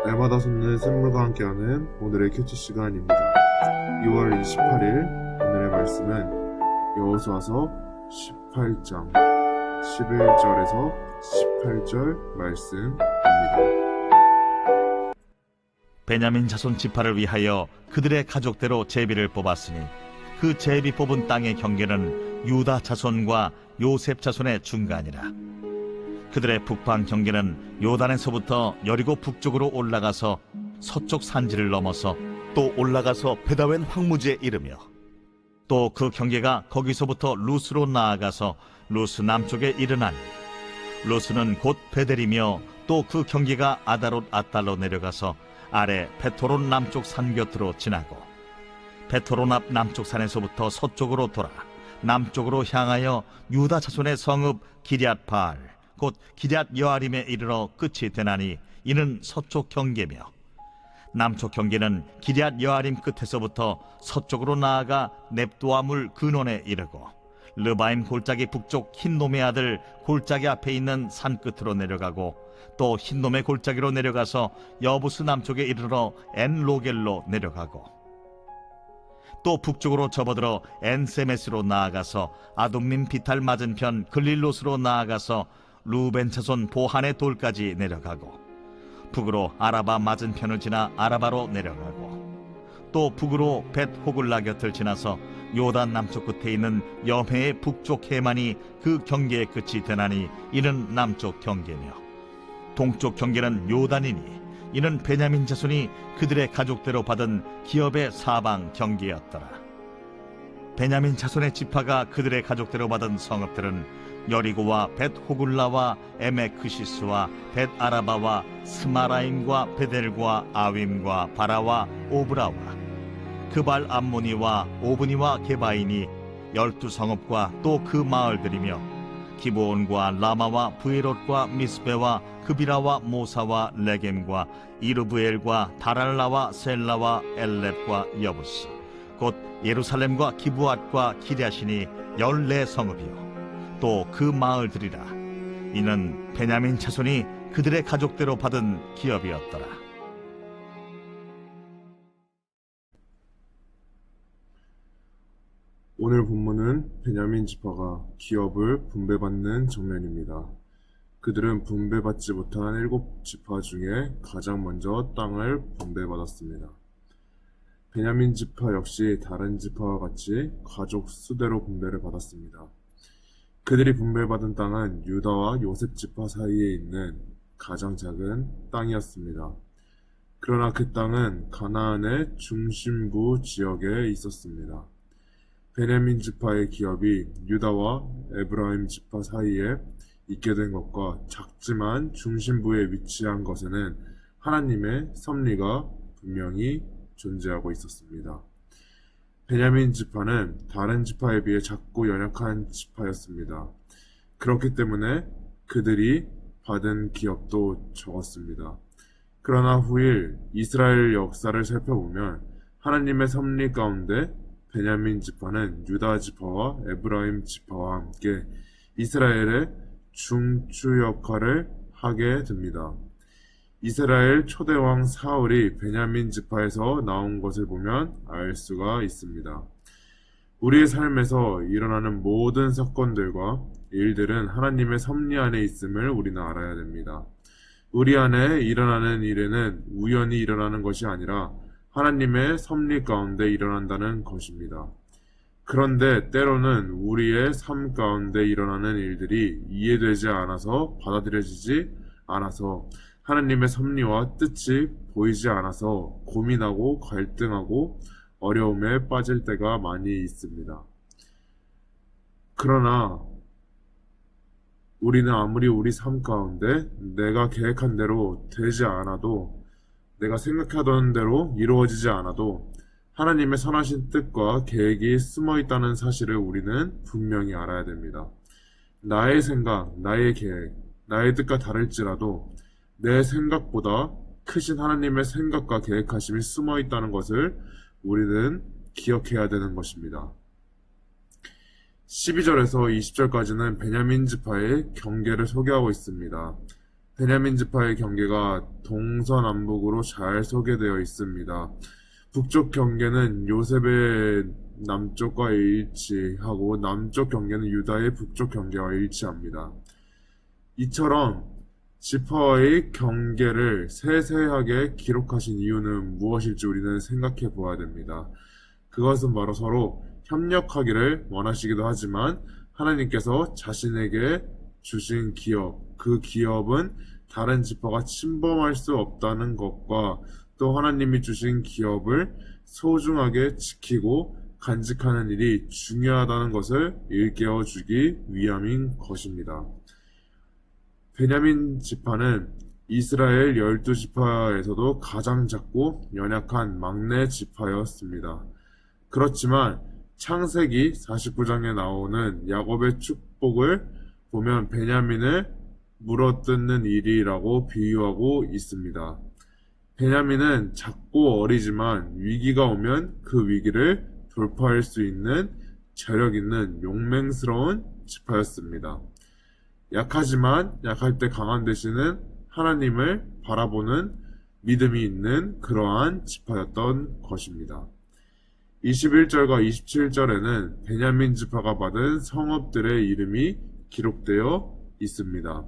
날마다 솟는 샘물과 함께하는 오늘의 큐티 시간입니다. 6월 28일 오늘의 말씀은 여호수아서 18장 11절에서 18절 말씀입니다. 베냐민 자손 지파를 위하여 그들의 가족대로 제비를 뽑았으니 그 제비 뽑은 땅의 경계는 유다 자손과 요셉 자손의 중간이라. 그들의 북방 경계는 요단에서부터 여리고 북쪽으로 올라가서 서쪽 산지를 넘어서 또 올라가서 베다웬 황무지에 이르며 또 그 경계가 거기서부터 루스로 나아가서 루스 남쪽에 이르나니 루스는 곧 베델이며 또 그 경계가 아다롯 아달로 내려가서 아래 베토론 남쪽 산 곁으로 지나고 베토론 앞 남쪽 산에서부터 서쪽으로 돌아 남쪽으로 향하여 유다 자손의 성읍 기럇 바알 곧 기럇 여아림에 이르러 끝이 되나니 이는 서쪽 경계며 남쪽 경계는 기럇 여아림 끝에서부터 서쪽으로 나아가 넵도아물 근원에 이르고 르바임 골짜기 북쪽 흰놈의 아들 골짜기 앞에 있는 산 끝으로 내려가고 또 흰놈의 골짜기로 내려가서 여부스 남쪽에 이르러 엔로겔로 내려가고 또 북쪽으로 접어들어 엔세메스로 나아가서 아둠민 비탈 맞은편 글릴롯으로 나아가서 루벤 자손 보한의 돌까지 내려가고 북으로 아라바 맞은편을 지나 아라바로 내려가고 또 북으로 벳 호글라 곁을 지나서 요단 남쪽 끝에 있는 여메의 북쪽 해만이 그 경계의 끝이 되나니 이는 남쪽 경계며 동쪽 경계는 요단이니 이는 베냐민 자손이 그들의 가족대로 받은 기업의 사방 경계였더라. 베냐민 자손의 지파가 그들의 가족대로 받은 성읍들은 여리고와 벳 호굴라와 에메크시스와 벳 아라바와 스마라임과 베델과 아윈과 바라와 오브라와 그발 암모니와 오브니와 게바인이 12성읍과 또 그 마을들이며 기브온과 라마와 브에롯과 미스베와 그비라와 모사와 레겜과 이르브엘과 다랄라와 셀라와 엘렙과 여부스 곧 예루살렘과 기브앗과 기랴신이 14성읍이요 또 그 마을들이라. 이는 베냐민 자손이 그들의 가족대로 받은 기업이었더라. 오늘 본문은 베냐민 지파가 기업을 분배받는 장면입니다. 그들은 분배받지 못한 7지파 중에 가장 먼저 땅을 분배받았습니다. 베냐민 지파 역시 다른 지파와 같이 가족 수대로 분배를 받았습니다. 그들이 분배받은 땅은 유다와 요셉 지파 사이에 있는 가장 작은 땅이었습니다. 그러나 그 땅은 가나안의 중심부 지역에 있었습니다. 베냐민 지파의 기업이 유다와 에브라임 지파 사이에 있게 된 것과 작지만 중심부에 위치한 것에는 하나님의 섭리가 분명히 존재하고 있었습니다. 베냐민 지파는 다른 지파에 비해 작고 연약한 지파였습니다. 그렇기 때문에 그들이 받은 기업도 적었습니다. 그러나 후일 이스라엘 역사를 살펴보면 하나님의 섭리 가운데 베냐민 지파는 유다 지파와 에브라임 지파와 함께 이스라엘의 중추 역할을 하게 됩니다. 이스라엘 초대왕 사울이 베냐민 지파에서 나온 것을 보면 알 수가 있습니다. 우리의 삶에서 일어나는 모든 사건들과 일들은 하나님의 섭리 안에 있음을 우리는 알아야 됩니다. 우리 안에 일어나는 일에는 우연히 일어나는 것이 아니라 하나님의 섭리 가운데 일어난다는 것입니다. 그런데 때로는 우리의 삶 가운데 일어나는 일들이 이해되지 않아서 받아들여지지 않아서 하나님의 섭리와 뜻이 보이지 않아서 고민하고 갈등하고 어려움에 빠질 때가 많이 있습니다. 그러나 우리는 아무리 우리 삶 가운데 내가 계획한 대로 되지 않아도 내가 생각하던 대로 이루어지지 않아도 하나님의 선하신 뜻과 계획이 숨어 있다는 사실을 우리는 분명히 알아야 됩니다. 나의 생각, 나의 계획, 나의 뜻과 다를지라도 내 생각보다 크신 하나님의 생각과 계획하심이 숨어 있다는 것을 우리는 기억해야 되는 것입니다. 12절에서 20절까지는 베냐민 지파의 경계를 소개하고 있습니다. 베냐민 지파의 경계가 동서남북으로 잘 소개되어 있습니다. 북쪽 경계는 요셉의 남쪽과 일치하고 남쪽 경계는 유다의 북쪽 경계와 일치합니다. 이처럼 지파의 경계를 세세하게 기록하신 이유는 무엇일지 우리는 생각해 보아야 됩니다. 그것은 바로 서로 협력하기를 원하시기도 하지만 하나님께서 자신에게 주신 기업, 그 기업은 다른 지파가 침범할 수 없다는 것과 또 하나님이 주신 기업을 소중하게 지키고 간직하는 일이 중요하다는 것을 일깨워 주기 위함인 것입니다. 베냐민 지파는 이스라엘 12지파에서도 가장 작고 연약한 막내 지파였습니다. 그렇지만 창세기 49장에 나오는 야곱의 축복을 보면 베냐민을 물어뜯는 일이라고 비유하고 있습니다. 베냐민은 작고 어리지만 위기가 오면 그 위기를 돌파할 수 있는 저력 있는 용맹스러운 지파였습니다. 약하지만 약할 때 강한 대신은 하나님을 바라보는 믿음이 있는 그러한 지파였던 것입니다. 21절과 27절에는 베냐민 지파가 받은 성읍들의 이름이 기록되어 있습니다.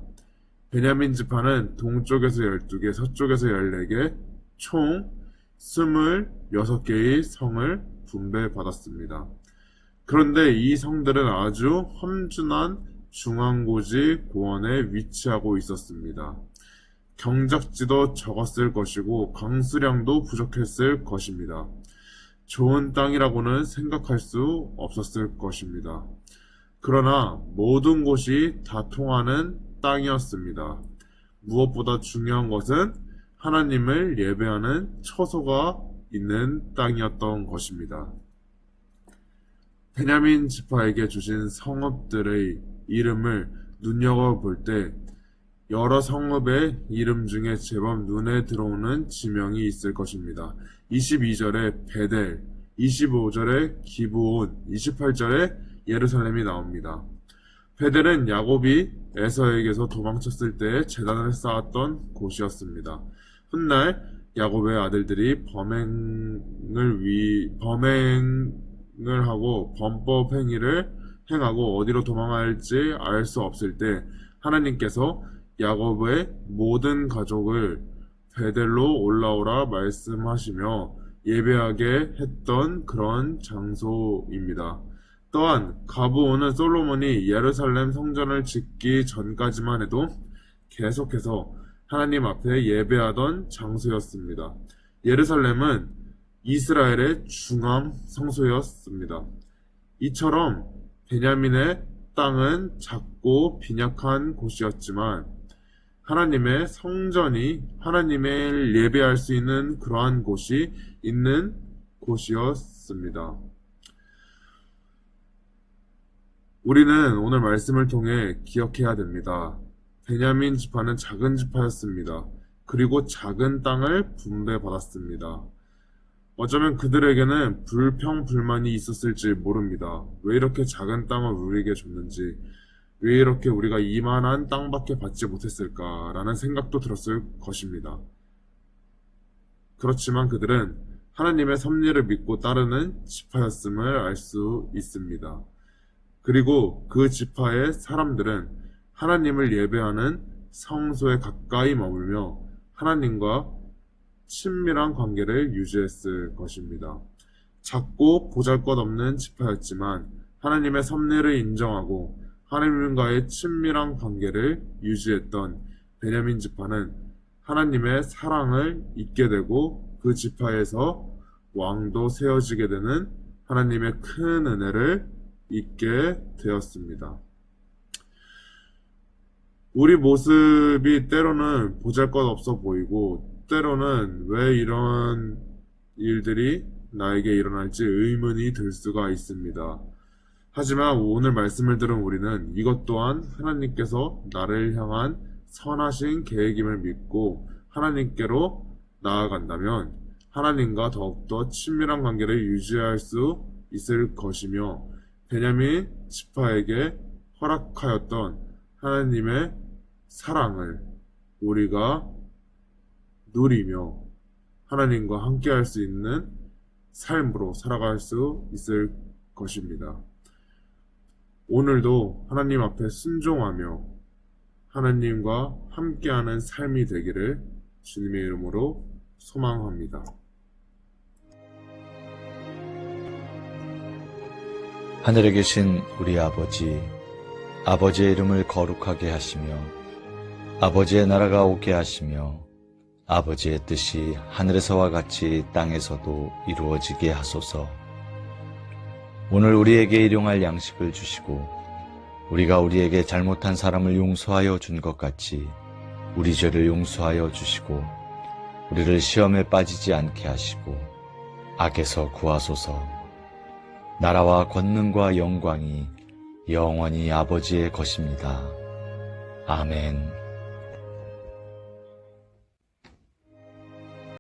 베냐민 지파는 동쪽에서 12개, 서쪽에서 14개, 총 26개의 성을 분배받았습니다. 그런데 이 성들은 아주 험준한 중앙고지 고원에 위치하고 있었습니다. 경작지도 적었을 것이고 강수량도 부족했을 것입니다. 좋은 땅이라고는 생각할 수 없었을 것입니다. 그러나 모든 곳이 다 통하는 땅이었습니다. 무엇보다 중요한 것은 하나님을 예배하는 처소가 있는 땅이었던 것입니다. 베냐민 지파에게 주신 성읍들의 이름을 눈여겨볼 때 여러 성읍의 이름 중에 제법 눈에 들어오는 지명이 있을 것입니다. 22절에 베델, 25절에 기브온, 28절에 예루살렘이 나옵니다. 베델은 야곱이 에서에게서 도망쳤을 때 제단을 쌓았던 곳이었습니다. 훗날 야곱의 아들들이 범행을 하고 범법 행위를 행하고 어디로 도망할지 알 수 없을 때 하나님께서 야곱의 모든 가족을 베델로 올라오라 말씀하시며 예배하게 했던 그런 장소입니다. 또한 가브온은 솔로몬이 예루살렘 성전을 짓기 전까지만 해도 계속해서 하나님 앞에 예배하던 장소였습니다. 예루살렘은 이스라엘의 중앙 성소였습니다. 이처럼 베냐민의 땅은 작고 빈약한 곳이었지만 하나님의 성전이 하나님을 예배할 수 있는 그러한 곳이 있는 곳이었습니다. 우리는 오늘 말씀을 통해 기억해야 됩니다. 베냐민 지파는 작은 지파였습니다. 그리고 작은 땅을 분배받았습니다. 어쩌면 그들에게는 불평불만이 있었을지 모릅니다. 왜 이렇게 작은 땅을 우리에게 줬는지, 왜 이렇게 우리가 이만한 땅밖에 받지 못했을까라는 생각도 들었을 것입니다. 그렇지만 그들은 하나님의 섭리를 믿고 따르는 지파였음을 알 수 있습니다. 그리고 그 지파의 사람들은 하나님을 예배하는 성소에 가까이 머물며 하나님과 친밀한 관계를 유지했을 것입니다. 작고 보잘것없는 지파였지만 하나님의 섭리를 인정하고 하나님과의 친밀한 관계를 유지했던 베냐민 지파는 하나님의 사랑을 잊게 되고 그 지파에서 왕도 세워지게 되는 하나님의 큰 은혜를 잊게 되었습니다. 우리 모습이 때로는 보잘것없어 보이고 때로는 왜 이런 일들이 나에게 일어날지 의문이 들 수가 있습니다. 하지만 오늘 말씀을 들은 우리는 이것 또한 하나님께서 나를 향한 선하신 계획임을 믿고 하나님께로 나아간다면 하나님과 더욱더 친밀한 관계를 유지할 수 있을 것이며 베냐민 지파에게 허락하였던 하나님의 사랑을 우리가 누리며 하나님과 함께 할 수 있는 삶으로 살아갈 수 있을 것입니다. 오늘도 하나님 앞에 순종하며 하나님과 함께하는 삶이 되기를 주님의 이름으로 소망합니다. 하늘에 계신 우리 아버지, 아버지의 이름을 거룩하게 하시며 아버지의 나라가 오게 하시며 아버지의 뜻이 하늘에서와 같이 땅에서도 이루어지게 하소서. 오늘 우리에게 일용할 양식을 주시고 우리가 우리에게 잘못한 사람을 용서하여 준 것 같이 우리 죄를 용서하여 주시고 우리를 시험에 빠지지 않게 하시고 악에서 구하소서. 나라와 권능과 영광이 영원히 아버지의 것입니다. 아멘.